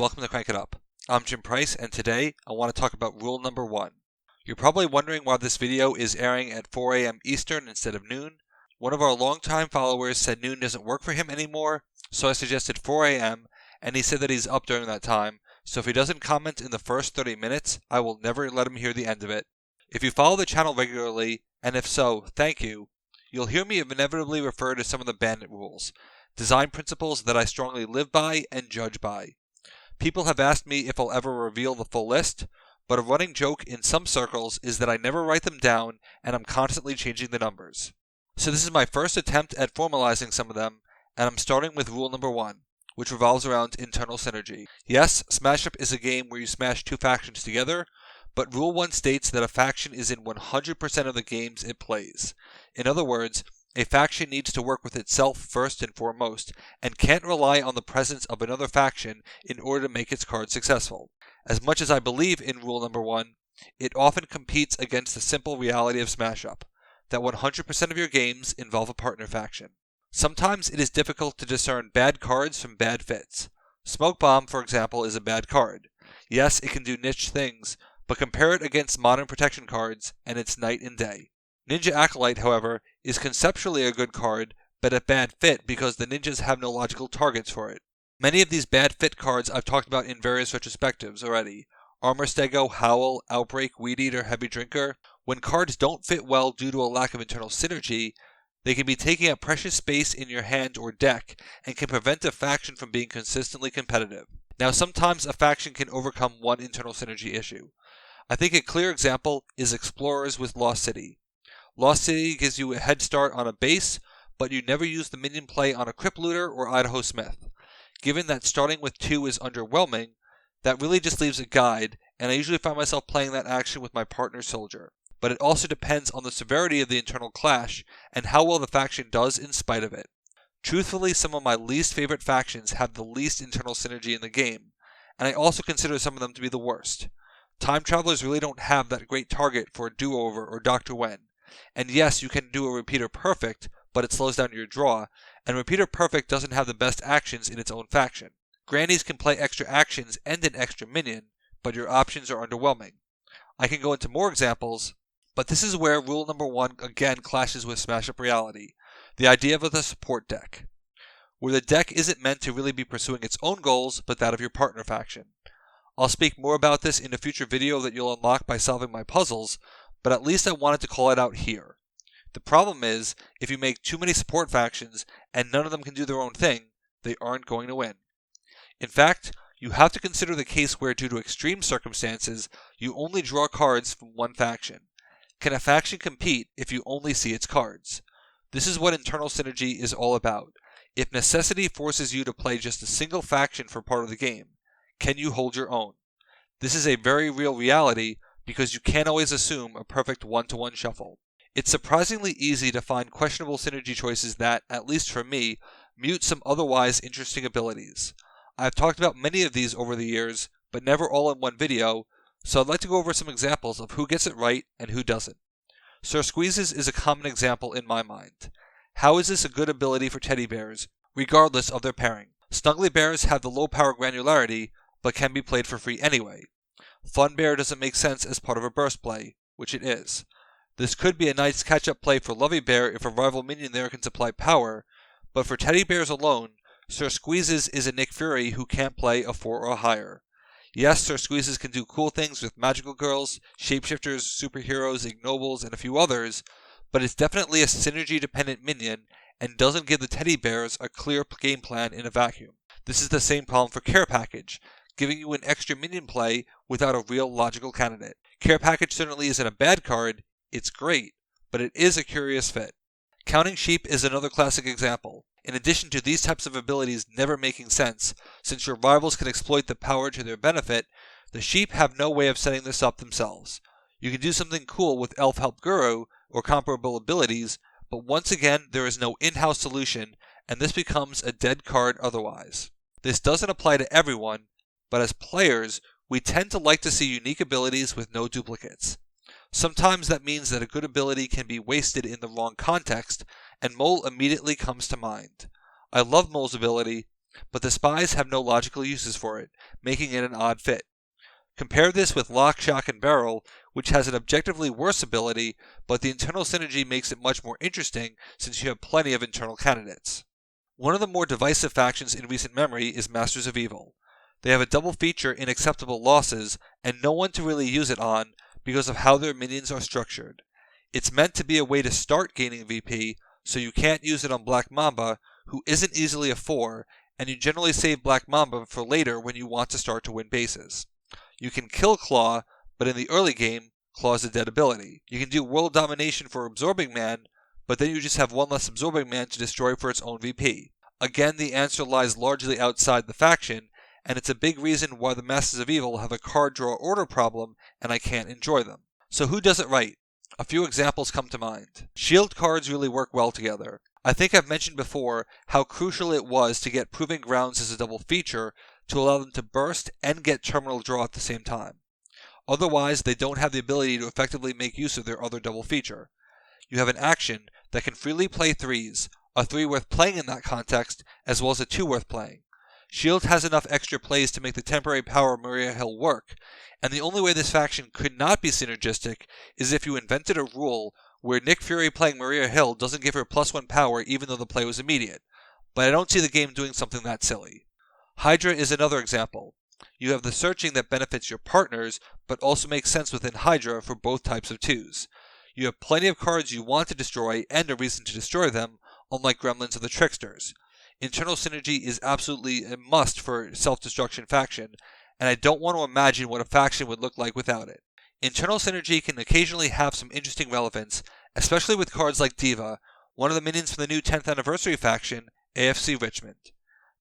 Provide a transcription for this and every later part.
welcome to Crank It Up. I'm Jim Price, and today I want to talk about rule number 1. You're probably wondering why this video is airing at 4 a.m. Eastern instead of noon. One of our longtime followers said noon doesn't work for him anymore, so I suggested 4 a.m., and he said that he's up during that time, so if he doesn't comment in the first 30 minutes, I will never let him hear the end of it. If you follow the channel regularly, and if so, thank you, you'll hear me inevitably refer to some of the Bandit rules, design principles that I strongly live by and judge by. People have asked me if I'll ever reveal the full list, but a running joke in some circles is that I never write them down and I'm constantly changing the numbers. So this is my first attempt at formalizing some of them, and I'm starting with rule number 1, which revolves around internal synergy. Yes, Smash Up is a game where you smash two factions together, but rule 1 states that a faction is in 100% of the games it plays. In other words, a faction needs to work with itself first and foremost, and can't rely on the presence of another faction in order to make its card successful. As much as I believe in rule number 1, it often competes against the simple reality of Smash Up, that 100% of your games involve a partner faction. Sometimes it is difficult to discern bad cards from bad fits. Smoke Bomb, for example, is a bad card. Yes, it can do niche things, but compare it against modern protection cards, and it's night and day. Ninja Acolyte, however, is conceptually a good card, but a bad fit because the ninjas have no logical targets for it. Many of these bad fit cards I've talked about in various retrospectives already. Armor Stego, Howl, Outbreak, Weed Eater, Heavy Drinker. When cards don't fit well due to a lack of internal synergy, they can be taking up precious space in your hand or deck and can prevent a faction from being consistently competitive. Now, sometimes a faction can overcome one internal synergy issue. I think a clear example is Explorers with Lost City. Lost City gives you a head start on a base, but you never use the minion play on a Crypt Looter or Idaho Smith. Given that starting with 2 is underwhelming, that really just leaves a guide, and I usually find myself playing that action with my partner soldier. But it also depends on the severity of the internal clash and how well the faction does in spite of it. Truthfully, some of my least favorite factions have the least internal synergy in the game, and I also consider some of them to be the worst. Time Travelers really don't have that great target for a do-over or Dr. Wen. And yes, you can do a Repeater Perfect, but it slows down your draw, and Repeater Perfect doesn't have the best actions in its own faction. Grannies can play extra actions and an extra minion, but your options are underwhelming. I can go into more examples, but this is where rule number 1 again clashes with Smash Up reality, the idea of the support deck, where the deck isn't meant to really be pursuing its own goals, but that of your partner faction. I'll speak more about this in a future video that you'll unlock by solving my puzzles, but at least I wanted to call it out here. The problem is, if you make too many support factions and none of them can do their own thing, they aren't going to win. In fact, you have to consider the case where, due to extreme circumstances, you only draw cards from one faction. Can a faction compete if you only see its cards? This is what internal synergy is all about. If necessity forces you to play just a single faction for part of the game, can you hold your own? This is a very real reality because you can't always assume a perfect one-to-one shuffle. It's surprisingly easy to find questionable synergy choices that, at least for me, mute some otherwise interesting abilities. I've talked about many of these over the years, but never all in one video, so I'd like to go over some examples of who gets it right and who doesn't. Sir Squeezes is a common example in my mind. How is this a good ability for teddy bears, regardless of their pairing? Snuggly bears have the low power granularity, but can be played for free anyway. Fun Bear doesn't make sense as part of a burst play, which it is. This could be a nice catch-up play for Lovey Bear if a rival minion there can supply power, but for teddy bears alone, Sir Squeezes is a Nick Fury who can't play a 4 or higher. Yes, Sir Squeezes can do cool things with magical girls, shapeshifters, superheroes, ignobles, and a few others, but it's definitely a synergy-dependent minion and doesn't give the teddy bears a clear game plan in a vacuum. This is the same problem for Care Package, giving you an extra minion play without a real logical candidate. Care Package certainly isn't a bad card, it's great, but it is a curious fit. Counting Sheep is another classic example. In addition to these types of abilities never making sense, since your rivals can exploit the power to their benefit, the sheep have no way of setting this up themselves. You can do something cool with Elf Help Guru or comparable abilities, but once again there is no in-house solution, and this becomes a dead card otherwise. This doesn't apply to everyone, but as players, we tend to like to see unique abilities with no duplicates. Sometimes that means that a good ability can be wasted in the wrong context, and Mole immediately comes to mind. I love Mole's ability, but the spies have no logical uses for it, making it an odd fit. Compare this with Lock, Shock, and Barrel, which has an objectively worse ability, but the internal synergy makes it much more interesting since you have plenty of internal candidates. One of the more divisive factions in recent memory is Masters of Evil. They have a double feature in acceptable losses, and no one to really use it on because of how their minions are structured. It's meant to be a way to start gaining VP, so you can't use it on Black Mamba, who isn't easily a 4, and you generally save Black Mamba for later when you want to start to win bases. You can kill Claw, but in the early game, Claw is a dead ability. You can do World Domination for Absorbing Man, but then you just have one less Absorbing Man to destroy for its own VP. Again, the answer lies largely outside the faction, and it's a big reason why the Masters of Evil have a card draw order problem and I can't enjoy them. So who does it right? A few examples come to mind. Shield cards really work well together. I think I've mentioned before how crucial it was to get Proving Grounds as a double feature to allow them to burst and get Terminal Draw at the same time. Otherwise, they don't have the ability to effectively make use of their other double feature. You have an action that can freely play 3s, a 3 worth playing in that context, as well as a 2 worth playing. Shield has enough extra plays to make the temporary power of Maria Hill work, and the only way this faction could not be synergistic is if you invented a rule where Nick Fury playing Maria Hill doesn't give her +1 power even though the play was immediate, but I don't see the game doing something that silly. Hydra is another example. You have the searching that benefits your partners, but also makes sense within Hydra for both types of 2s. You have plenty of cards you want to destroy and a reason to destroy them, unlike Gremlins or the Tricksters. Internal synergy is absolutely a must for self-destruction faction, and I don't want to imagine what a faction would look like without it. Internal synergy can occasionally have some interesting relevance, especially with cards like Diva, one of the minions from the new 10th anniversary faction, AFC Richmond.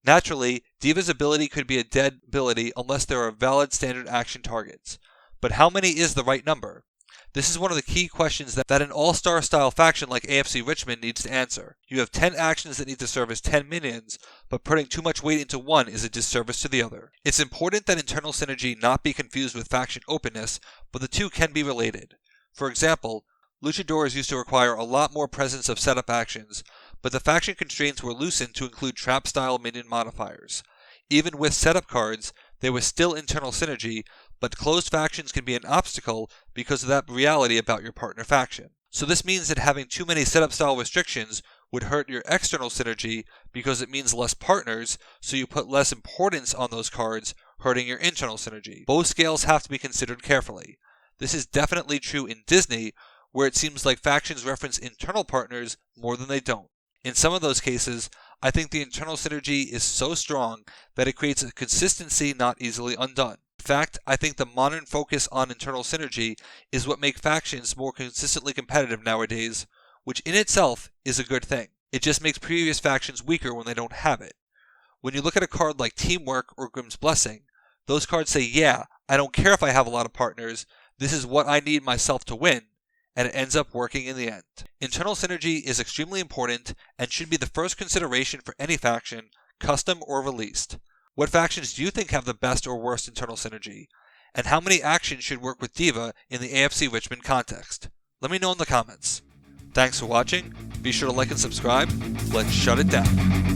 Naturally, Diva's ability could be a dead ability unless there are valid standard action targets. But how many is the right number? This is one of the key questions that an all-star style faction like AFC Richmond needs to answer. You have 10 actions that need to serve as 10 minions, but putting too much weight into one is a disservice to the other. It's important that internal synergy not be confused with faction openness, but the two can be related. For example, Luchadors used to require a lot more presence of setup actions, but the faction constraints were loosened to include trap-style minion modifiers. Even with setup cards, there was still internal synergy, but closed factions can be an obstacle because of that reality about your partner faction. So this means that having too many setup-style restrictions would hurt your external synergy because it means less partners, so you put less importance on those cards, hurting your internal synergy. Both scales have to be considered carefully. This is definitely true in Disney, where it seems like factions reference internal partners more than they don't. In some of those cases, I think the internal synergy is so strong that it creates a consistency not easily undone. In fact, I think the modern focus on internal synergy is what makes factions more consistently competitive nowadays, which in itself is a good thing. It just makes previous factions weaker when they don't have it. When you look at a card like Teamwork or Grimm's Blessing, those cards say, yeah, I don't care if I have a lot of partners, this is what I need myself to win, and it ends up working in the end. Internal synergy is extremely important and should be the first consideration for any faction, custom or released. What factions do you think have the best or worst internal synergy? And how many actions should work with Diva in the AFC Richmond context? Let me know in the comments. Thanks for watching. Be sure to like and subscribe. Let's shut it down.